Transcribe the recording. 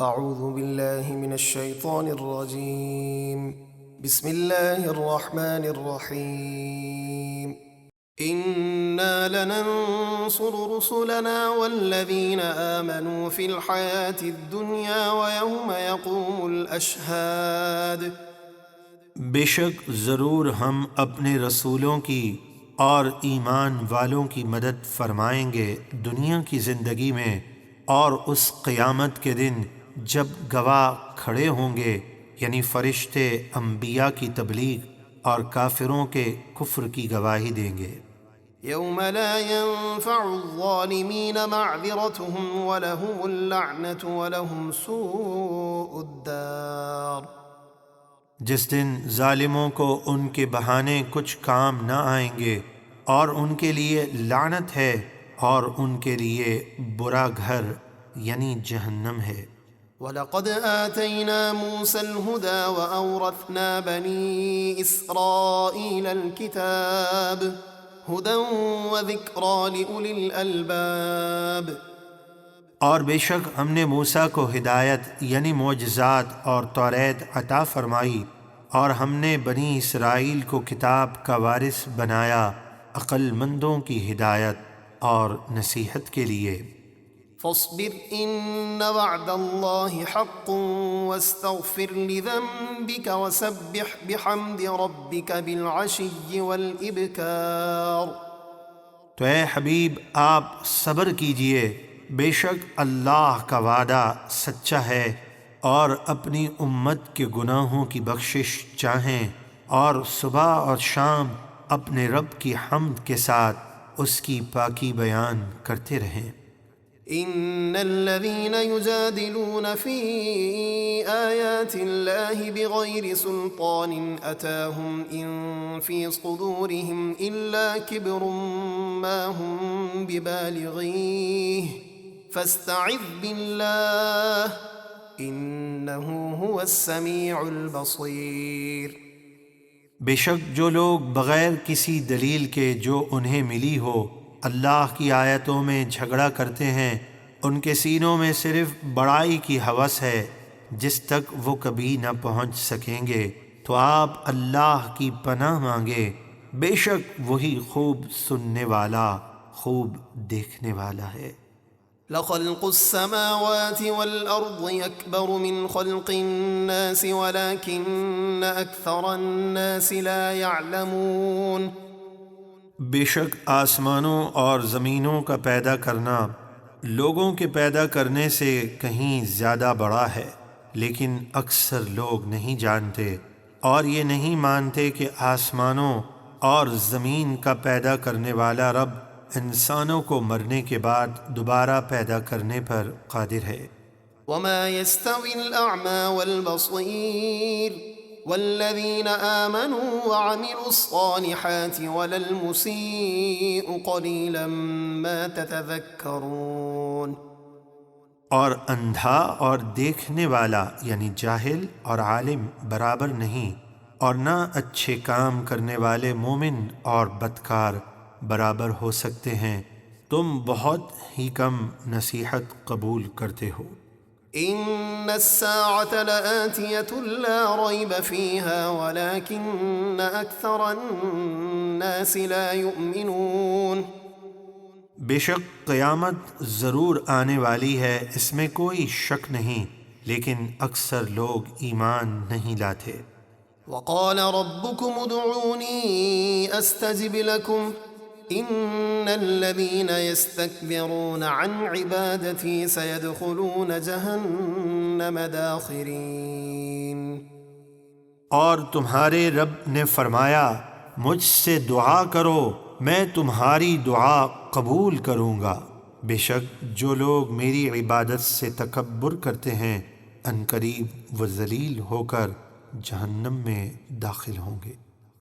أعوذ بالله من الشيطان الرجيم. بسم الله الرحمن الرحيم. إنا لننصر رسلنا والذين آمنوا في الحياة الدنيا ويوم يقوم الأشهاد. بے شک ضرور ہم اپنے رسولوں کی اور ایمان والوں کی مدد فرمائیں گے دنیا کی زندگی میں اور اس قیامت کے دن جب گواہ کھڑے ہوں گے، یعنی فرشتے انبیاء کی تبلیغ اور کافروں کے کفر کی گواہی دیں گے۔ يوم لا ينفع الظالمين معذرتهم ولهم اللعنة ولهم سوء الدار۔ جس دن ظالموں کو ان کے بہانے کچھ کام نہ آئیں گے اور ان کے لیے لعنت ہے اور ان کے لیے برا گھر یعنی جہنم ہے۔ وَلَقَدْ آتَيْنَا مُوسَى الْهُدَى وَأَوْرَثْنَا بَنِي إِسْرَائِيلَ الْكِتَابَ هُدًى وَذِكْرَى لِأُولِي الْأَلْبَابِ۔ اور بے شک ہم نے موسیٰ کو ہدایت یعنی معجزات اور توریت عطا فرمائی، اور ہم نے بنی اسرائیل کو کتاب کا وارث بنایا عقل مندوں کی ہدایت اور نصیحت کے لیے۔ فاصبر إن وعد الله حق واستغفر لذنبك وسبح بحمد ربك بالعشي والإبكار۔ تو اے حبیب آپ صبر کیجئے، بے شک اللہ کا وعدہ سچا ہے، اور اپنی امت کے گناہوں کی بخشش چاہیں اور صبح اور شام اپنے رب کی حمد کے ساتھ اس کی پاکی بیان کرتے رہیں۔ إن الذين يجادلون في آيات الله بغير سلطان أتاهم إن في صدورهم إلا كبر ما هم ببالغيه فاستعذ بالله إنه هو السميع البصير۔ بے شک جو لوگ بغیر کسی دلیل کے جو انہیں ملی ہو اللہ کی آیتوں میں جھگڑا کرتے ہیں، ان کے سینوں میں صرف بڑائی کی ہوس ہے جس تک وہ کبھی نہ پہنچ سکیں گے، تو آپ اللہ کی پناہ مانگے، بے شک وہی خوب سننے والا خوب دیکھنے والا ہے۔ لخلق السماوات والأرض أكبر من خلق الناس ولكن أكثر الناس لا يعلمون۔ بے شک آسمانوں اور زمینوں کا پیدا کرنا لوگوں کے پیدا کرنے سے کہیں زیادہ بڑا ہے، لیکن اکثر لوگ نہیں جانتے اور یہ نہیں مانتے کہ آسمانوں اور زمین کا پیدا کرنے والا رب انسانوں کو مرنے کے بعد دوبارہ پیدا کرنے پر قادر ہے۔ وما يستوي الأعمى والبصير والذين آمنوا وعملوا الصالحات ولا المسيء قليلا ما تتذكرون۔ اور اندھا اور دیکھنے والا یعنی جاہل اور عالم برابر نہیں، اور نہ اچھے کام کرنے والے مومن اور بدکار برابر ہو سکتے ہیں، تم بہت ہی کم نصیحت قبول کرتے ہو۔ إن الساعة لآتية لا ريب فيها ولكن أكثر الناس لا يؤمنون۔ بے شک قیامت ضرور آنے والی ہے، اس میں کوئی شک نہیں، لیکن اکثر لوگ ایمان نہیں لاتے۔ وقال ربكم ادعوني أستجب لكم إن الذين يستكبرون عن عبادتي سيدخلون جهنم داخرين۔ اور تمہارے رب نے فرمایا مجھ سے دعا کرو میں تمہاری دعا قبول کروں گا، بے شک جو لوگ میری عبادت سے تکبر کرتے ہیں عنقریب وہ ذلیل ہو کر جہنم میں داخل ہوں گے۔